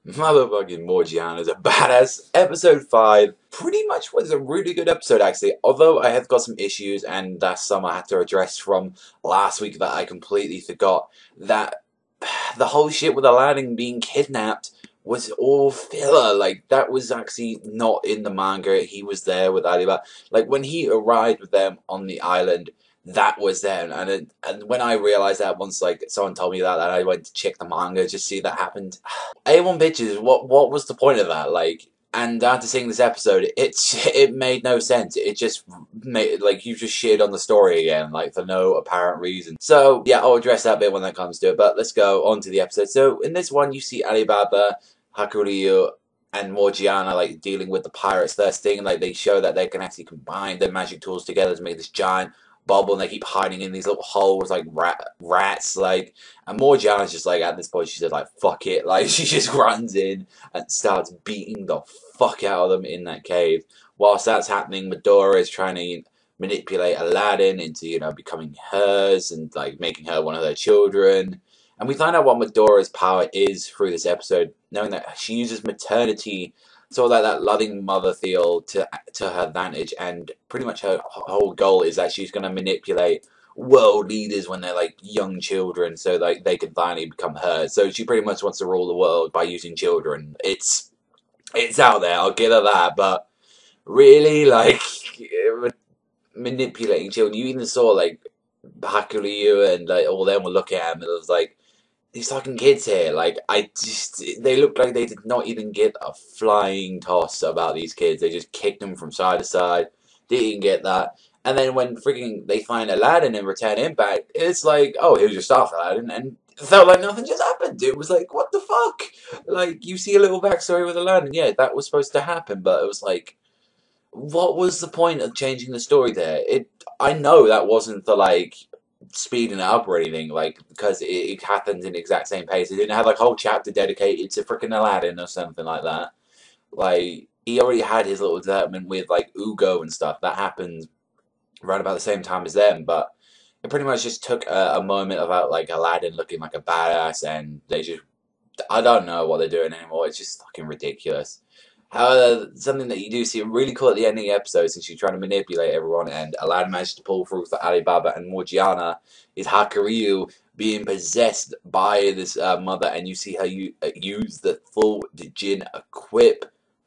Motherfucking Morgiana is a badass. Episode 5 pretty much was a really good episode, actually. Although I have got some issues, and that's some I had to address from last week that I completely forgot. That the whole shit with Aladdin being kidnapped was all filler. Like, that was actually not in the manga. He was there with Alibaba. Like, when he arrived with them on the island, that was them. And when I realized that, once like someone told me that, and I went to check the manga just see that happened. A1 Pictures, what was the point of that? Like, and after seeing this episode, it made no sense. It just made, like, you just shit on the story again, like, for no apparent reason. So, yeah, I'll address that bit when that comes to it, but let's go on to the episode. So, in this one, you see Alibaba, Hakuryu, and Morgiana, like, dealing with the pirates first thing. Like, they show that they can actually combine their magic tools together to make this giant bubble, and they keep hiding in these little holes like rats, like. And Morgiana's just like, at this point, she said like, fuck it, like, she just runs in and starts beating the fuck out of them in that cave. Whilst that's happening, Medora is trying to manipulate Aladdin into, becoming hers and like making her one of their children. And we find out what Medora's power is through this episode, knowing that she uses maternity, sort of like that loving mother feel, to her advantage, and pretty much her whole goal is that she's going to manipulate world leaders when they're like young children, so like they can finally become hers. So she pretty much wants to rule the world by using children. It's out there, I'll give her that, but really, like, manipulating children. You even saw like Hakuryu and like all them were looking at him, and it was like, these fucking kids here, like, they look like they did not even get a flying toss about these kids. They just kicked them from side to side. Didn't get that. And then when freaking they find Aladdin and return him back, it's like, oh, here's your stuff, Aladdin. And it felt like nothing just happened. It was like, what the fuck? Like, you see a little backstory with Aladdin. Yeah, that was supposed to happen, but it was like, what was the point of changing the story there? I know that wasn't the, like, speeding it up or anything, like, because it happens in the exact same pace. It didn't have like a whole chapter dedicated to freaking Aladdin or something like that. Like, he already had his little development with like Ugo and stuff. That happened around about the same time as them, but it pretty much just took a moment about like Aladdin looking like a badass, and they just, I don't know what they're doing anymore. It's just fucking ridiculous. However, something that you do see really cool at the end of the episode, since you're trying to manipulate everyone, and Aladdin managed to pull through for Alibaba and Morgiana, is Hakuryu being possessed by this mother, and you see her use the full Djinn equip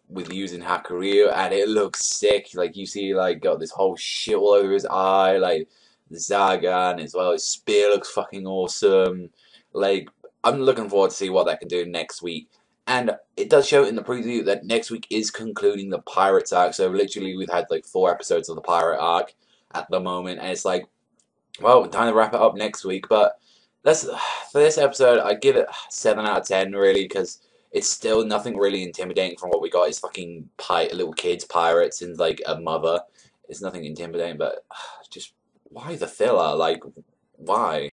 with using Hakuryu, and it looks sick. Like, you see, like, got this whole shit all over his eye, like, the Zagan as well. His spear looks fucking awesome. Like, I'm looking forward to see what that can do next week. And it does show in the preview that next week is concluding the Pirates arc. So literally we've had like 4 episodes of the Pirate arc at the moment. And it's like, well, time to wrap it up next week. But that's, for this episode, I give it 7 out of 10 really, because it's still nothing really intimidating from what we got. It's fucking little kids, pirates, and like a mother. It's nothing intimidating, but just, why the filler? Like, why?